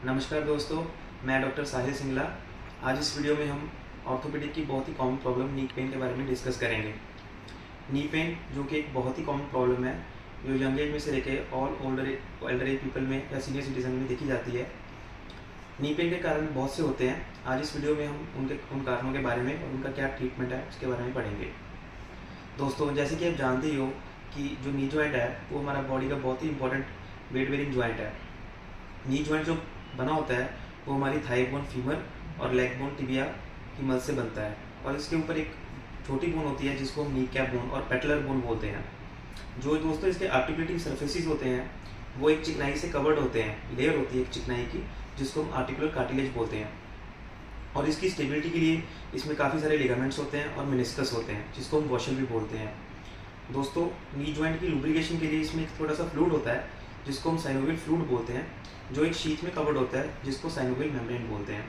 नमस्कार दोस्तों, मैं डॉक्टर साहिल सिंगला। आज इस वीडियो में हम ऑर्थोपेडिक की बहुत ही कॉमन प्रॉब्लम नी पेन के बारे में डिस्कस करेंगे। नी पेन जो कि एक बहुत ही कॉमन प्रॉब्लम है, जो यंग एज में से लेकर ऑल एल्डर एज पीपल में या सीनियर सिटीजन में देखी जाती है। नी पेन के कारण बहुत से होते हैं। आज इस वीडियो में हम उन कारणों के बारे में और उनका क्या ट्रीटमेंट है उसके बारे में पढ़ेंगे। दोस्तों, जैसे कि आप जानते ही हो कि जो नी जॉइंट है वो हमारा बॉडी का बहुत ही इंपॉर्टेंट वेट बेरिंग जॉइंट है। नी जॉइंट जो बना होता है वो हमारी थाई बोन, फीमर और लेग बोन, टिबिया की मदद से बनता है। और इसके ऊपर एक छोटी बोन होती है जिसको हम नी कैप बोन और पेटलर बोन बोलते हैं। जो दोस्तों इसके आर्टिकुलेटिंग सर्फेसिस होते हैं वो एक चिकनाई से कवर्ड होते हैं, लेयर होती है एक चिकनाई की, जिसको हम आर्टिकुलर कार्टिलेज बोलते हैं। और इसकी स्टेबिलिटी के लिए इसमें काफ़ी सारे लिगामेंट्स होते हैं और मेनिस्कस होते हैं, जिसको हम वॉशल भी बोलते हैं। दोस्तों, नी जॉइंट की लुब्रिकेशन के लिए इसमें एक थोड़ा सा फ्लूइड होता है जिसको हम साइनोवियल फ्लूइड बोलते हैं, जो एक शीथ में कवर्ड होता है जिसको साइनोवियल मेम्ब्रेन बोलते हैं।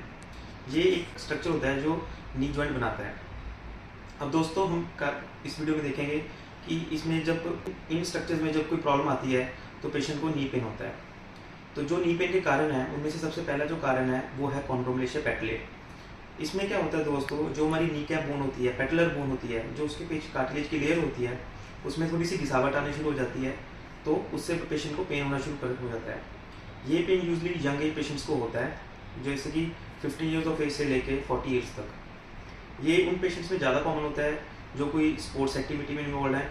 ये एक स्ट्रक्चर होता है जो नी जॉइंट बनाता है। अब दोस्तों, हम इस वीडियो में देखेंगे कि इसमें जब इन स्ट्रक्चर्स में जब कोई प्रॉब्लम आती है तो पेशेंट को नी पेन होता है। तो जो नी पेन के कारण है उनमें से सबसे पहला जो कारण है वो है कॉन्ड्रोमलेशिया पेटले। इसमें क्या होता है दोस्तों, जो हमारी नी कैप बोन होती है, पेटलर बोन होती है, जो उसके पीछे कार्टिलेज की लेयर होती है, उसमें थोड़ी सी घिसावट आनी शुरू हो जाती है, तो उससे पेशेंट को पेन होना शुरू हो जाता है। ये pain usually young age patients को होता है, जैसे कि 15 ईयर्स ऑफ एज से लेके 40 ईयर्स तक। ये उन पेशेंट्स में ज़्यादा कॉमन होता है जो कोई स्पोर्ट्स एक्टिविटी में इन्वॉल्व है,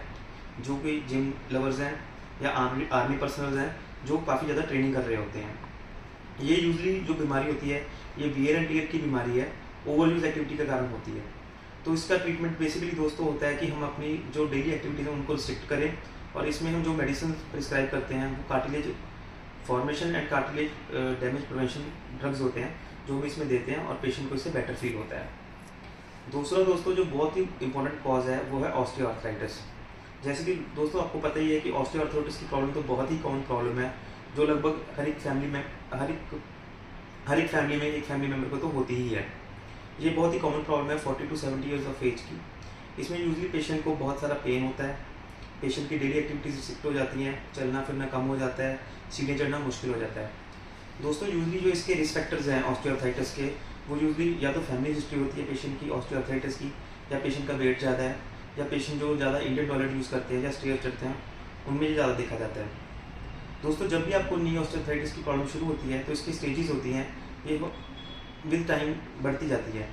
जो कोई जिम लवर्स हैं या आर्मी पर्सनल्स हैं जो काफ़ी ज़्यादा ट्रेनिंग कर रहे होते हैं। ये यूजली जो बीमारी होती है ये वियर एंड टियर की बीमारी है, ओवरयूज एक्टिविटी के कारण होती है। तो इसका ट्रीटमेंट बेसिकली दोस्तों होता है कि हम अपनी जो डेली एक्टिविटीज़ हैं उनको रिस्ट्रिक्ट करें, और इसमें हम जो मेडिसिन प्रिस्क्राइब करते हैं वो cartilage formation and cartilage damage prevention drugs होते हैं जो हम इसमें देते हैं, और पेशेंट को इससे बेटर फील होता है। दूसरा दोस्तों जो बहुत ही इंपॉर्टेंट कॉज है वो है ऑस्टियोआर्थराइटिस। जैसे कि दोस्तों आपको पता ही है कि ऑस्टियोआर्थराइटिस की प्रॉब्लम तो बहुत ही कॉमन प्रॉब्लम है, जो लगभग हर एक फैमिली में एक फैमिली मेम्बर को तो होती ही है। ये बहुत ही कॉमन प्रॉब्लम है 40 to 70 ईयर्स ऑफ एज की। इसमें यूजली पेशेंट को बहुत सारा पेन होता है, पेशेंट की डेली एक्टिविटीज रिस्ट्रिक्ट हो जाती हैं, चलना फिरना कम हो जाता है, सीढ़ियाँ चढ़ना मुश्किल हो जाता है। दोस्तों, यूजली जो इसके रिस्क फैक्टर्स हैं ऑस्टियोआर्थराइटिस के, वो यूजली या तो फैमिली हिस्ट्री होती है पेशेंट की ऑस्टियोआर्थराइटिस की, या पेशेंट का वेट ज़्यादा है, या पेशेंट जो ज़्यादा इंडियन टॉयलेट यूज़ करते हैं या स्टेयर चढ़ते हैं, उनमें ये ज़्यादा देखा जाता है। दोस्तों, जब भी आपको नी ऑस्टियोआर्थराइटिस की प्रॉब्लम शुरू होती है तो इसकी स्टेजेस होती हैं, ये विद टाइम बढ़ती जाती है।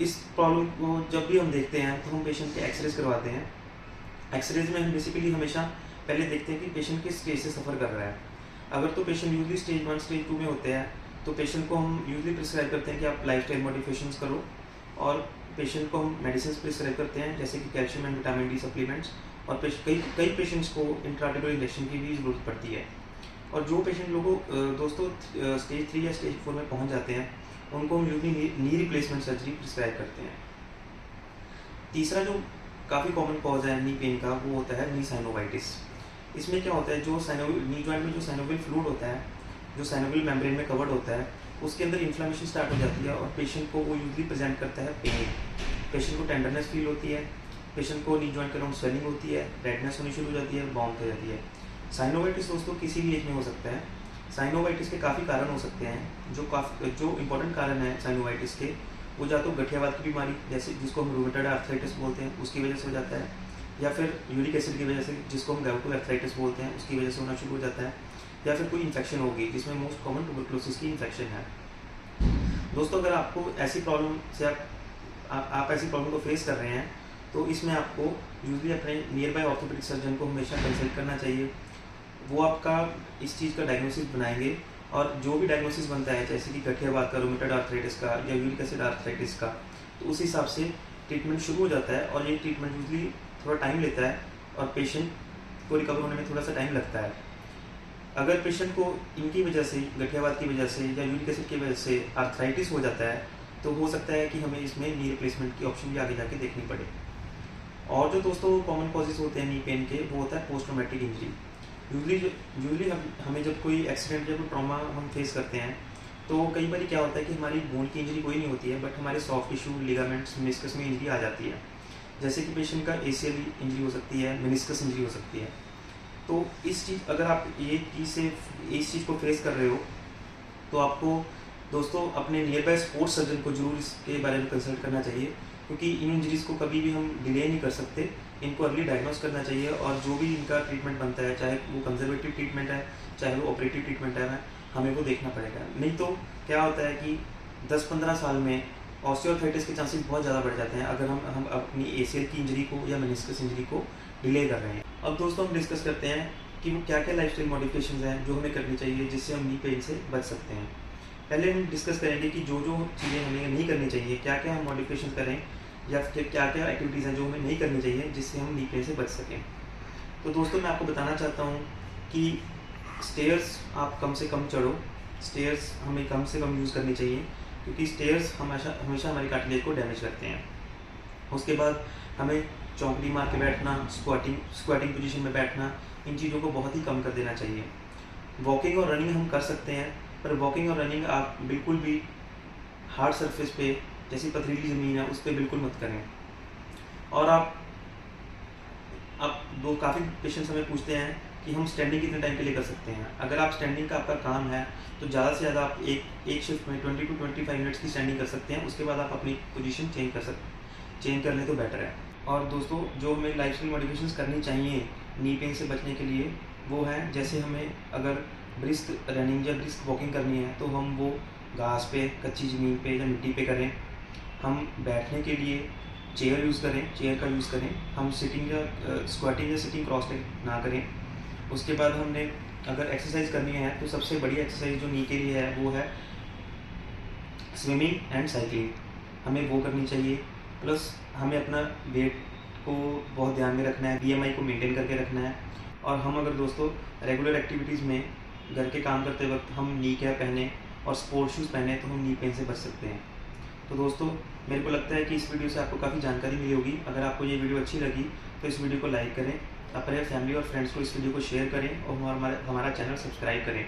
इस प्रॉब्लम को जब भी हम देखते हैं तो हम पेशेंट के एक्सरेज करवाते हैं। एक्सरेज में हम बेसिकली हमेशा पहले देखते हैं कि पेशेंट किस स्टेज से सफ़र कर रहा है। अगर तो पेशेंट यूजली स्टेज 1 स्टेज 2 में होते हैं तो पेशेंट को हम यूजली प्रिस्क्राइब करते हैं कि आप लाइफस्टाइल मॉडिफिकेशंस करो, और पेशेंट को हम मेडिसिन प्रिस्क्राइब करते हैं जैसे कि calcium and vitamin D supplements, और कई पेशेंट्स को इंट्राआर्टिकुलर इंजेक्शन की भी ज़रूरत पड़ती है। और जो पेशेंट लोगों दोस्तों स्टेज 3 या स्टेज 4 में पहुंच जाते हैं उनको हम usually knee replacement surgery prescribe करते हैं। तीसरा जो काफ़ी कॉमन कॉज है नी पेन का वो होता है नी साइनोवाइटिस। इसमें क्या होता है, जो नी जॉइंट में जो साइनोवियल फ्लूइड होता है, जो साइनोवियल मेम्ब्रेन में कवर्ड होता है, उसके अंदर इन्फ्लेमेशन स्टार्ट हो जाती है और पेशेंट को वो यूजली प्रेजेंट करता है पेन। पेशेंट को टेंडरनेस फील होती है, पेशेंट को नी जॉइंट के अराउंड स्वेलिंग होती है, रेडनेस होनी शुरू हो जाती है, बाउंड हो जाती है। साइनोवाइटिस दोस्तों किसी भी एज में हो सकता है। साइनोवाइटिस के काफ़ी कारण हो सकते हैं। जो इंपॉर्टेंट कारण है साइनोवाइटिस के, वो या तो गठियावाद की बीमारी जैसे जिसको हम रूमेटॉइड आर्थराइटिस बोलते हैं उसकी वजह से हो जाता है, या फिर यूरिक एसिड की वजह से जिसको हम गाउटो आर्थराइटिस बोलते हैं उसकी वजह से होना शुरू हो जाता है, या फिर कोई इन्फेक्शन होगी जिसमें मोस्ट कॉमन ट्यूबरकुलोसिस की इन्फेक्शन है। दोस्तों, अगर आपको ऐसी प्रॉब्लम से आप ऐसी प्रॉब्लम को फेस कर रहे हैं तो इसमें आपको यूजली अपने नियर बाय ऑर्थोपेडिक सर्जन को हमेशा कंसल्ट करना चाहिए। वो आपका इस चीज़ का डायग्नोसिस बनाएंगे, और जो भी डायग्नोसिस बनता है जैसे कि गठियावाद का, रूमेटॉइड आर्थराइटिस का या यूरिक एसिड आर्थराइटिस का, तो उस हिसाब से ट्रीटमेंट शुरू हो जाता है। और ये ट्रीटमेंट यूजली थोड़ा टाइम लेता है और पेशेंट को रिकवर होने में थोड़ा सा टाइम लगता है। अगर पेशेंट को इनकी वजह से, गठियावाद की वजह से या यूरिक एसिड की वजह से आर्थराइटिस हो जाता है तो हो सकता है कि हमें इसमें नी रिप्लेसमेंट की ऑप्शन भी आगे जाके देखनी पड़े। और जो दोस्तों कॉमन कॉजेज होते हैं नी पेन के, वो होता है पोस्ट ट्रॉमेटिक इंजरी। यूजली हमें जब कोई एक्सीडेंट या कोई ट्रॉमा हम फेस करते हैं तो कई बार क्या होता है कि हमारी बोन की इंजरी कोई नहीं होती है, बट हमारे सॉफ्ट टिश्यू, लिगामेंट्स, मेनिस्कस में इंजरी आ जाती है। जैसे कि पेशेंट का ACL इंजरी हो सकती है, मेनिस्कस इंजरी हो सकती है। तो अगर आप इस चीज़ को फेस कर रहे हो तो आपको दोस्तों अपने नियर बाय स्पोर्ट्स सर्जन को जरूर इसके बारे में कंसल्ट करना चाहिए, क्योंकि इन इंजरीज़ को कभी भी हम डिले नहीं कर सकते। इनको अर्ली डायग्नोस करना चाहिए और जो भी इनका ट्रीटमेंट बनता है, चाहे वो कंजर्वेटिव ट्रीटमेंट है चाहे वो ऑपरेटिव ट्रीटमेंट है, हमें वो देखना पड़ेगा। नहीं तो क्या होता है कि 10-15 साल में ऑस्टियोआर्थराइटिस के चांसेस बहुत ज़्यादा बढ़ जाते हैं अगर हम अपनी ACL की इंजरी को या मेनिस्कस इंजरी को डिले कर रहे हैं। अब दोस्तों हम डिस्कस करते हैं कि वो क्या क्या लाइफस्टाइल मॉडिफिकेशंस हैं जो हमें करनी चाहिए जिससे हम नी पेन से बच सकते हैं। पहले हम डिस्कस करेंगे कि जो जो चीज़ें हमें नहीं करनी चाहिए, क्या क्या हम मॉडिफिकेशन करें या फिर क्या क्या एक्टिविटीज़ हैं जो हमें नहीं करनी चाहिए जिससे हम नी पेन से बच सकें। तो दोस्तों मैं आपको बताना चाहता हूँ कि स्टेयर्स आप कम से कम चढ़ो। स्टेयर्स हमें कम से कम यूज़ करनी चाहिए, क्योंकि स्टेयर्स हमेशा हमारी कार्टिलेज को डैमेज करते हैं। उसके बाद हमें चौंकड़ी मार के बैठना, स्क्वाटिंग पोजीशन में बैठना, इन चीज़ों को बहुत ही कम कर देना चाहिए। वॉकिंग और रनिंग हम कर सकते हैं, पर वॉकिंग और रनिंग आप बिल्कुल भी हार्ड सरफेस पे, जैसी पथरीली ज़मीन है उस पर बिल्कुल मत करें। और आप काफ़ी पेशेंट्स हमें पूछते हैं कि हम स्टैंडिंग कितने टाइम के लिए कर सकते हैं। अगर आप स्टैंडिंग का आपका काम है तो ज़्यादा से ज़्यादा आप एक शिफ्ट में 20 to 25 मिनट्स की स्टैंडिंग कर सकते हैं। उसके बाद आप अपनी पोजीशन चेंज कर लें तो बेटर है। और दोस्तों जो हमें लाइफस्टाइल मॉडिफिकेशंस करनी चाहिए नी पेन से बचने के लिए, वो है जैसे हमें अगर ब्रिस्क रनिंग या ब्रिस्क वॉकिंग करनी है तो हम वो घास पे, कच्ची ज़मीन पे या मिट्टी पे करें। हम बैठने के लिए चेयर का यूज़ करें। हम सिटिंग या स्क्वाटिंग या सिटिंग क्रॉस लेग ना करें। उसके बाद हमने अगर एक्सरसाइज करनी है तो सबसे बड़ी एक्सरसाइज जो नी के लिए है वो है स्विमिंग एंड साइकिलिंग, हमें वो करनी चाहिए। प्लस हमें अपना वेट को बहुत ध्यान में रखना है, BMI को मेंटेन करके रखना है। और हम अगर दोस्तों रेगुलर एक्टिविटीज़ में घर के काम करते वक्त हम नी कैप पहने और स्पोर्ट शूज़ पहने तो हम नी पेन से बच सकते हैं। तो दोस्तों मेरे को लगता है कि इस वीडियो से आपको काफ़ी जानकारी मिली होगी। अगर आपको ये वीडियो अच्छी लगी तो इस वीडियो को लाइक करें, अपने फैमिली और फ्रेंड्स को इस वीडियो को शेयर करें और हमारा चैनल सब्सक्राइब करें।